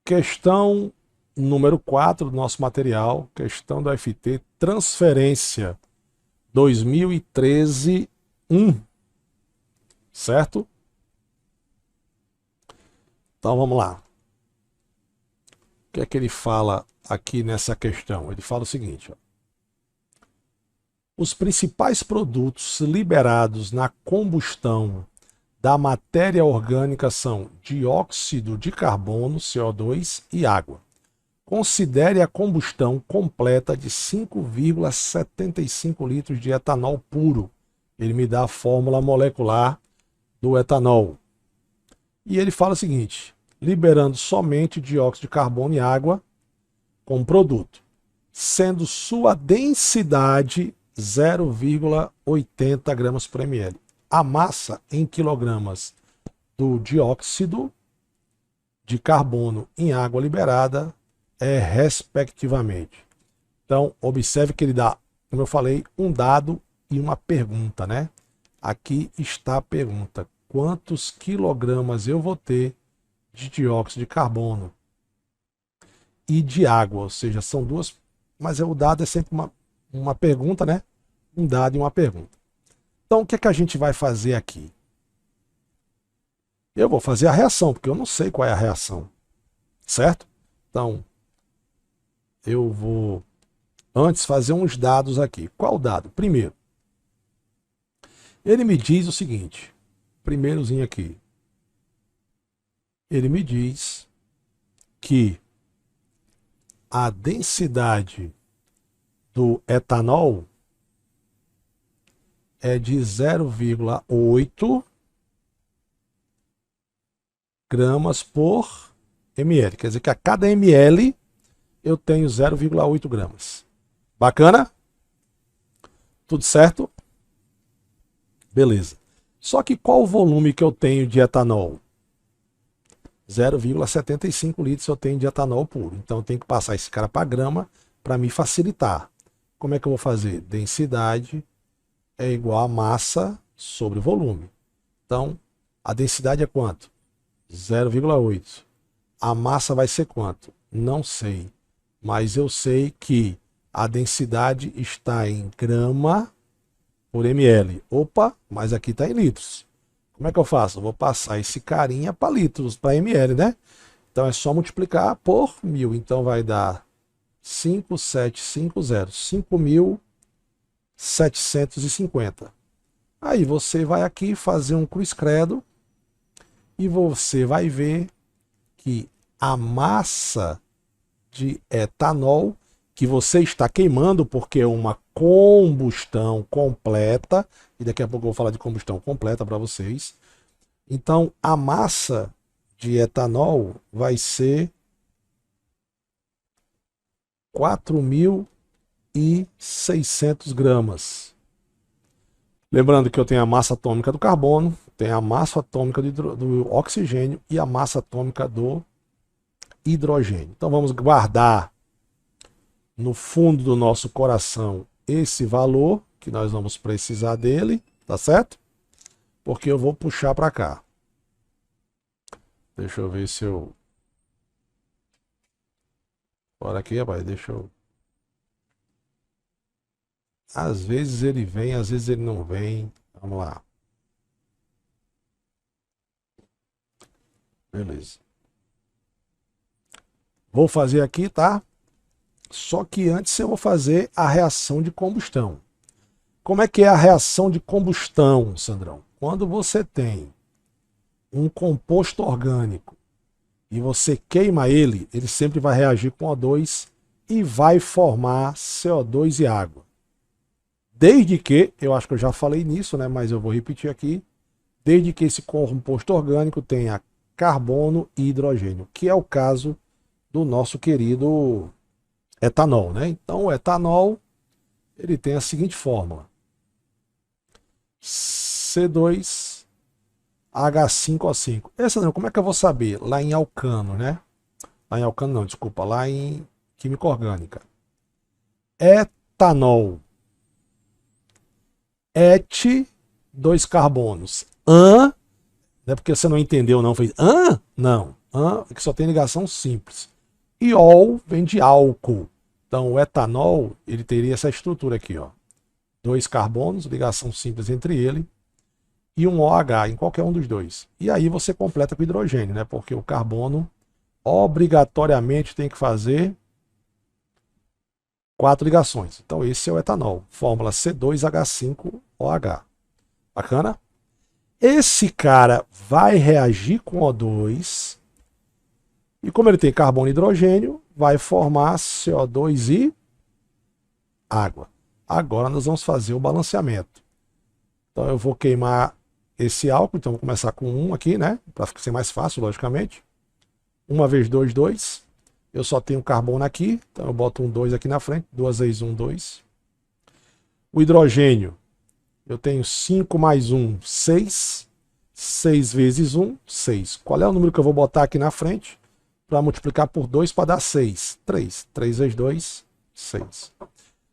Questão número 4 do nosso material, questão do FT, transferência 2013, 1, certo? Então vamos lá. O que é que ele fala aqui nessa questão? Ele fala o seguinte, ó. Os principais produtos liberados na combustão da matéria orgânica são dióxido de carbono, CO2 e água. Considere a combustão completa de 5,75 litros de etanol puro. Ele me dá a fórmula molecular do etanol. E ele fala o seguinte, liberando somente dióxido de carbono e água como produto, sendo sua densidade 0,80 gramas por ml. A massa em quilogramas do dióxido de carbono em água liberada é respectivamente. Então, observe que ele dá, como eu falei, um dado e uma pergunta, né? Aqui está a pergunta. Quantos quilogramas eu vou ter de dióxido de carbono e de água? Ou seja, são duas, mas o dado é sempre uma pergunta, né? Um dado e uma pergunta. Então, o que é que a gente vai fazer aqui? Eu vou fazer a reação, porque eu não sei qual é a reação, certo? Então, eu vou antes fazer uns dados aqui. Qual dado? Primeiro, ele me diz o seguinte, primeirozinho aqui. Ele me diz que a densidade do etanol é de 0,8 gramas por ml. Quer dizer que a cada ml eu tenho 0,8 gramas. Bacana? Tudo certo? Beleza. Só que qual o volume que eu tenho de etanol? 0,75 litros eu tenho de etanol puro. Então eu tenho que passar esse cara para grama para me facilitar. Como é que eu vou fazer? Densidade é igual a massa sobre volume. Então, a densidade é quanto? 0,8. A massa vai ser quanto? Não sei. Mas eu sei que a densidade está em grama por ml. Opa, mas aqui está em litros. Como é que eu faço? Eu vou passar esse carinha para litros, para ml, né? Então é só multiplicar por 1000. Então vai dar 5.750, 5.750. Aí você vai aqui fazer um cruz credo e você vai ver que a massa de etanol que você está queimando, porque é uma combustão completa, e daqui a pouco eu vou falar de combustão completa para vocês. Então, a massa de etanol vai ser 4.600 gramas. Lembrando que eu tenho a massa atômica do carbono, tenho a massa atômica do oxigênio e a massa atômica do hidrogênio. Então vamos guardar no fundo do nosso coração esse valor, que nós vamos precisar dele, tá certo? Porque eu vou puxar para cá. Deixa eu ver se eu... Bora aqui, rapaz, deixa eu... Às vezes ele vem, às vezes ele não vem. Vamos lá. Beleza. Vou fazer aqui, tá? Só que antes eu vou fazer a reação de combustão. Como é que é a reação de combustão, Sandrão? Quando você tem um composto orgânico e você queima ele, ele sempre vai reagir com O2 e vai formar CO2 e água. Desde que, eu acho que eu já falei nisso, né, mas eu vou repetir aqui, desde que esse composto orgânico tenha carbono e hidrogênio, que é o caso do nosso querido etanol, né? Então o etanol, ele tem a seguinte fórmula: C2H5O5. Essa não, como é que eu vou saber? Lá em alcano, né? Lá em alcano não, desculpa, lá em química orgânica. Etanol. Et, 2 carbonos. An, Não é porque você não entendeu, não. Fez, hã? Não. Hã é que só tem ligação simples. E ol vem de álcool. Então, o etanol, ele teria essa estrutura aqui, ó. 2 carbonos, ligação simples entre ele, e um OH em qualquer um dos dois. E aí você completa com hidrogênio, né? Porque o carbono obrigatoriamente tem que fazer 4 ligações. Então, esse é o etanol. Fórmula C2H5OH. Bacana? Esse cara vai reagir com O2 e como ele tem carbono e hidrogênio, vai formar CO2 e água. Agora nós vamos fazer o balanceamento. Então eu vou queimar esse álcool, então vou começar com 1 aqui, né? Para ser mais fácil, logicamente. 1 vezes 2, 2. Eu só tenho carbono aqui, então eu boto um 2 aqui na frente. 2 vezes 1, 2. O hidrogênio, eu tenho 5 mais 1, 6. 6 vezes 1, 6. Qual é o número que eu vou botar aqui na frente para multiplicar por 2 para dar 6? 3. 3 vezes 2, 6.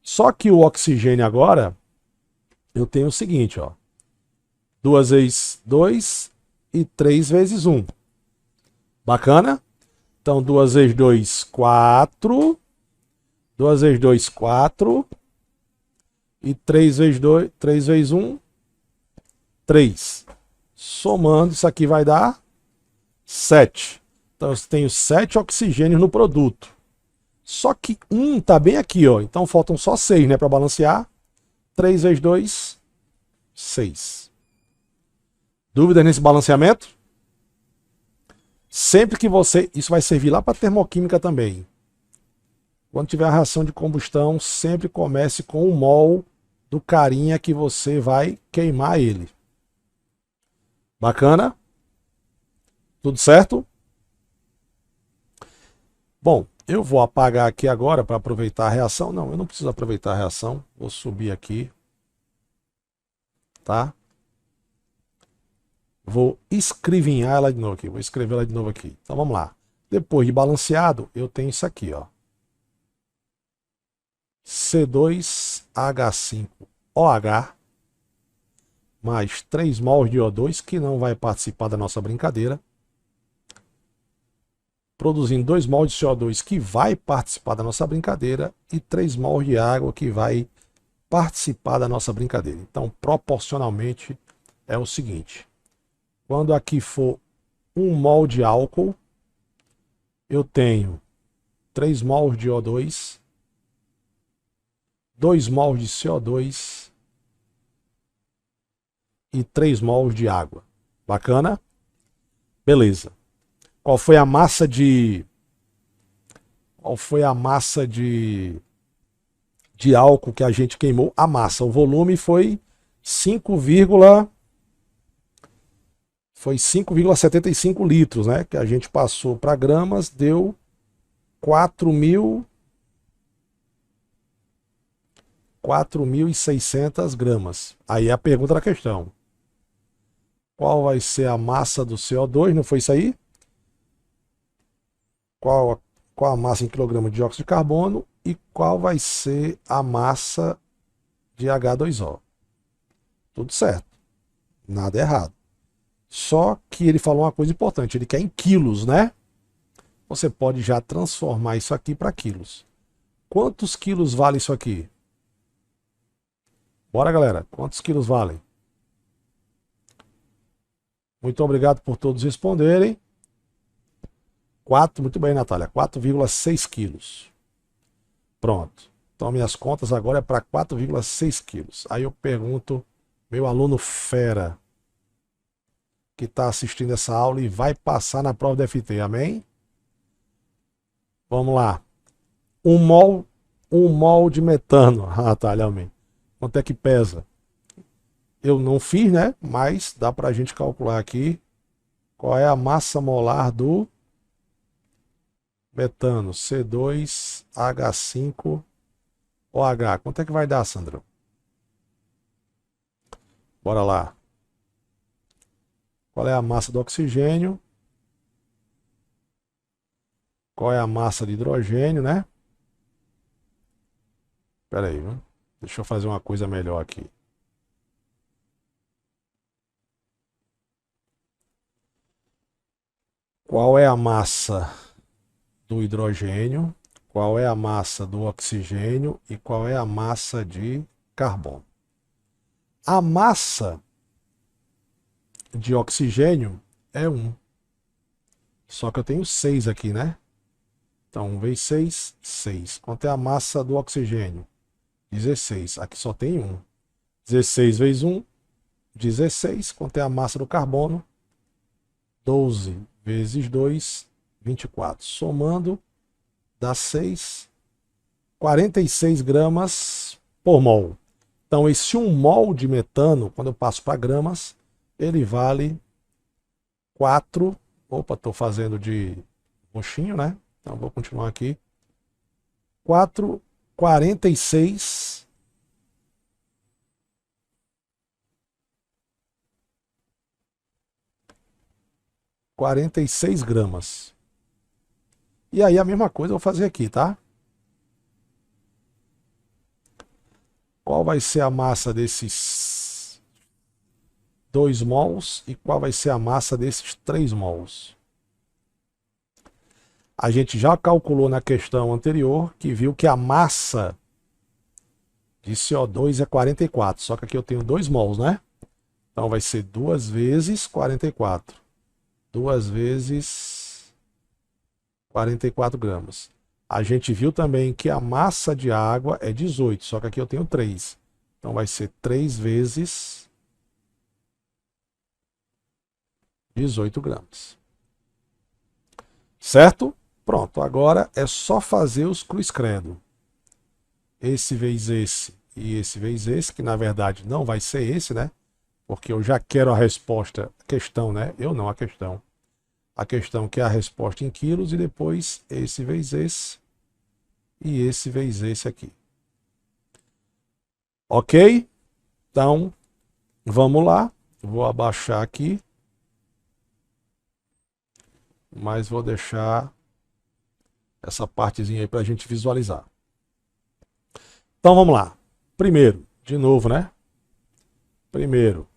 Só que o oxigênio agora, eu tenho o seguinte, ó. 2 vezes 2 e 3 vezes 1. Bacana? Então, 2 vezes 2, 4. 2 vezes 2, 4. E 3 vezes 2, 3 vezes 1, 3. Somando, isso aqui vai dar 7. Então, eu tenho 7 oxigênios no produto. Só que 1 está bem aqui, ó. Então, faltam só 6, né, para balancear. 3 vezes 2, 6. Dúvidas nesse balanceamento? Sempre que você... Isso vai servir lá para termoquímica também. Quando tiver a reação de combustão, sempre comece com o mol do carinha que você vai queimar ele. Bacana? Tudo certo? Bom, eu vou apagar aqui agora para aproveitar a reação. Não, eu não preciso aproveitar a reação. Vou subir aqui. Tá? Vou escrevinhar ela de novo aqui. Vou escrever ela de novo aqui. Então vamos lá. Depois de balanceado, eu tenho isso aqui, ó. C2H5OH mais 3 mols de O2, que não vai participar da nossa brincadeira. Produzindo 2 mols de CO2, que vai participar da nossa brincadeira. E 3 mols de água, que vai participar da nossa brincadeira. Então, proporcionalmente, é o seguinte. Quando aqui for 1 mol de álcool, eu tenho 3 mols de O2, 2 mols de CO2 e 3 mols de água. Bacana? Beleza. Qual foi a massa de... Qual foi a massa de álcool que a gente queimou? A massa. O volume foi 5,75 litros, né? Que a gente passou para gramas, deu 4.600 gramas. Aí a pergunta da questão. Qual vai ser a massa do CO2? Não foi isso aí? Qual a massa em quilograma de dióxido de carbono e qual vai ser a massa de H2O. Tudo certo. Nada errado. Só que ele falou uma coisa importante, ele quer em quilos, né? Você pode já transformar isso aqui para quilos. Quantos quilos vale isso aqui? Bora, galera. Quantos quilos valem? Muito obrigado por todos responderem. 4, muito bem, Natália. 4,6 quilos. Pronto. Então, minhas contas agora é para 4,6 quilos. Aí eu pergunto, meu aluno fera, que está assistindo essa aula e vai passar na prova do FT, amém? Vamos lá. 1 mol de metano. Ah, tá, amém. Quanto é que pesa? Eu não fiz, né? Mas dá para a gente calcular aqui qual é a massa molar do metano. C2H5OH. Quanto é que vai dar, Sandro? Bora lá. Qual é a massa do oxigênio? Qual é a massa de hidrogênio, né? Espera aí, viu? Deixa eu fazer uma coisa melhor aqui. qual é a massa do hidrogênio, qual é a massa do oxigênio e qual é a massa de carbono. A massa de oxigênio é 1. Só que eu tenho 6 aqui, né? Então, 1 vezes 6, 6. Quanto é a massa do oxigênio? 16. Aqui só tem 1. 16 vezes 1, 16. Quanto é a massa do carbono? 12 vezes 2, 24. Somando, dá 6, 46 gramas por mol. Então, esse 1 mol de metano, quando eu passo para gramas, ele vale 4. Opa, estou fazendo de roxinho, né? Então, vou continuar aqui. 4,46 46 gramas. E aí a mesma coisa eu vou fazer aqui, tá? Qual vai ser a massa desses 2 mols e qual vai ser a massa desses 3 mols? A gente já calculou na questão anterior que viu que a massa de CO2 é 44, só que aqui eu tenho 2 mols, né? Então vai ser 2 vezes 44. 2 vezes 44 gramas. A gente viu também que a massa de água é 18, só que aqui eu tenho 3. Então vai ser 3 vezes 18 gramas. Certo? Pronto, agora é só fazer os cruz credo. Esse vezes esse e esse vezes esse, que na verdade não vai ser esse, né? Porque eu já quero a resposta, a questão, né? Eu não, a questão. A questão que é a resposta em quilos e depois esse vezes esse e esse vezes esse aqui. Ok? Então, vamos lá. Vou abaixar aqui. Mas vou deixar essa partezinha aí para a gente visualizar. Então, vamos lá. Primeiro, de novo, né? Primeiro,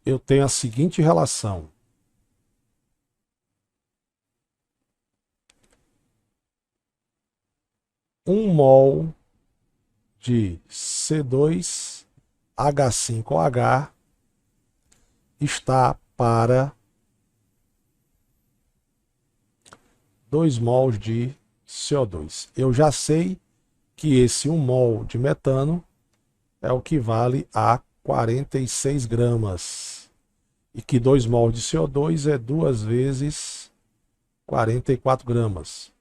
eu tenho a seguinte relação. Um mol de C2H5OH está para 2 mols de CO2. Eu já sei que esse 1 mol de metano é o que vale a 46 gramas. E que 2 mols de CO2 é 2 vezes 44 gramas.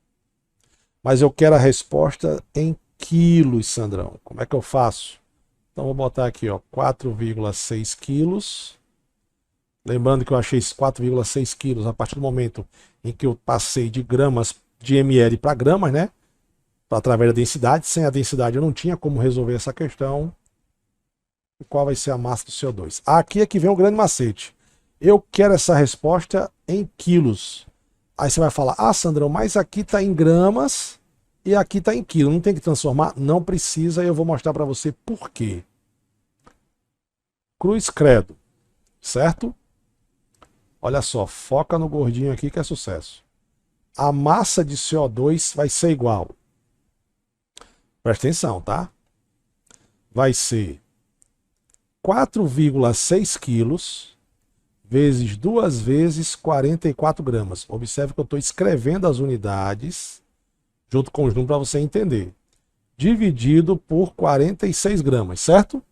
Mas eu quero a resposta em quilos, Sandrão. Como é que eu faço? Então vou botar aqui, ó, 4,6 quilos. Lembrando que eu achei esses 4,6 quilos a partir do momento em que eu passei de gramas de ml para gramas, né? Através da densidade. Sem a densidade eu não tinha como resolver essa questão. E qual vai ser a massa do CO2? Aqui é que vem um grande macete. Eu quero essa resposta em quilos. Aí você vai falar, ah, Sandrão, mas aqui está em gramas e aqui está em quilos. Não tem que transformar? Não precisa e eu vou mostrar para você por quê. Cruz credo, certo? Olha só, foca no gordinho aqui que é sucesso. A massa de CO2 vai ser igual. Presta atenção, tá? Vai ser 4,6 quilos vezes 2 vezes 44 gramas. Observe que eu estou escrevendo as unidades junto com os números para você entender. Dividido por 46 gramas, certo?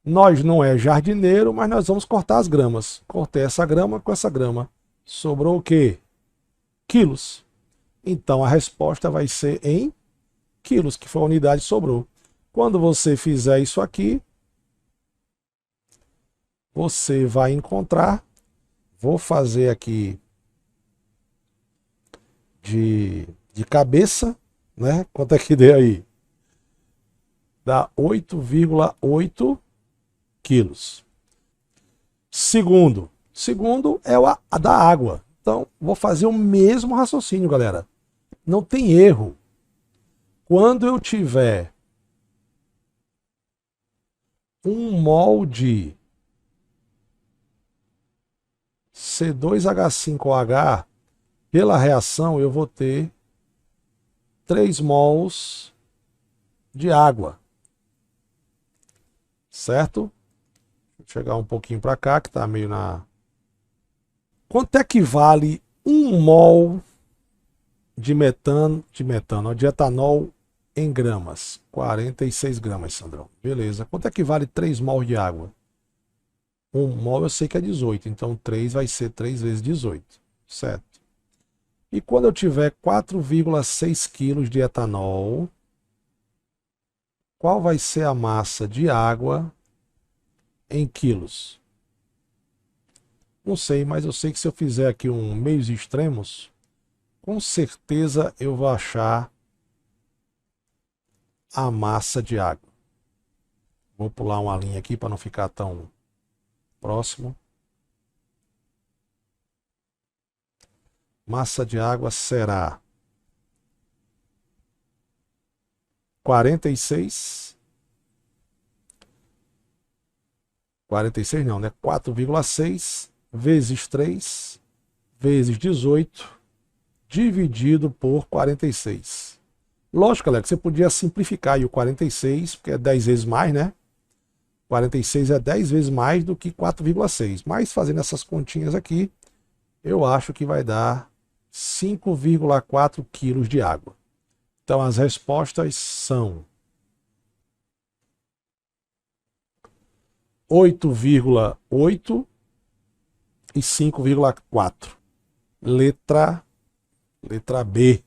Nós não é jardineiro, mas nós vamos cortar as gramas. Cortei essa grama com essa grama. Sobrou o quê? Quilos. Então a resposta vai ser em quilos, que foi a unidade que sobrou. Quando você fizer isso aqui, você vai encontrar, vou fazer aqui de cabeça, né? Quanto é que deu aí? Dá 8,8 quilos. Segundo é a da água. Então, vou fazer o mesmo raciocínio, galera. Não tem erro. Quando eu tiver 1 mol de C2H5OH, pela reação, eu vou ter 3 mols de água. Certo? Vou chegar um pouquinho para cá, que está meio na... Quanto é que vale 1 mol de etanol em gramas? 46 gramas, Sandrão. Beleza. Quanto é que vale 3 mol de água? 1 mol eu sei que é 18, então 3 vai ser 3 vezes 18, certo? E quando eu tiver 4,6 kg de etanol, qual vai ser a massa de água em quilos? Não sei, mas eu sei que se eu fizer aqui um meios extremos, com certeza eu vou achar a massa de água. Vou pular uma linha aqui para não ficar tão próximo. Massa de água será 46 não, né? 4,6 vezes 3 vezes 18 dividido por 46. Lógico, galera, que você podia simplificar aí o 46, porque é 10 vezes mais, né? 46 é 10 vezes mais do que 4,6. Mas fazendo essas continhas aqui, eu acho que vai dar 5,4 quilos de água. Então as respostas são 8,8 e 5,4. Letra B.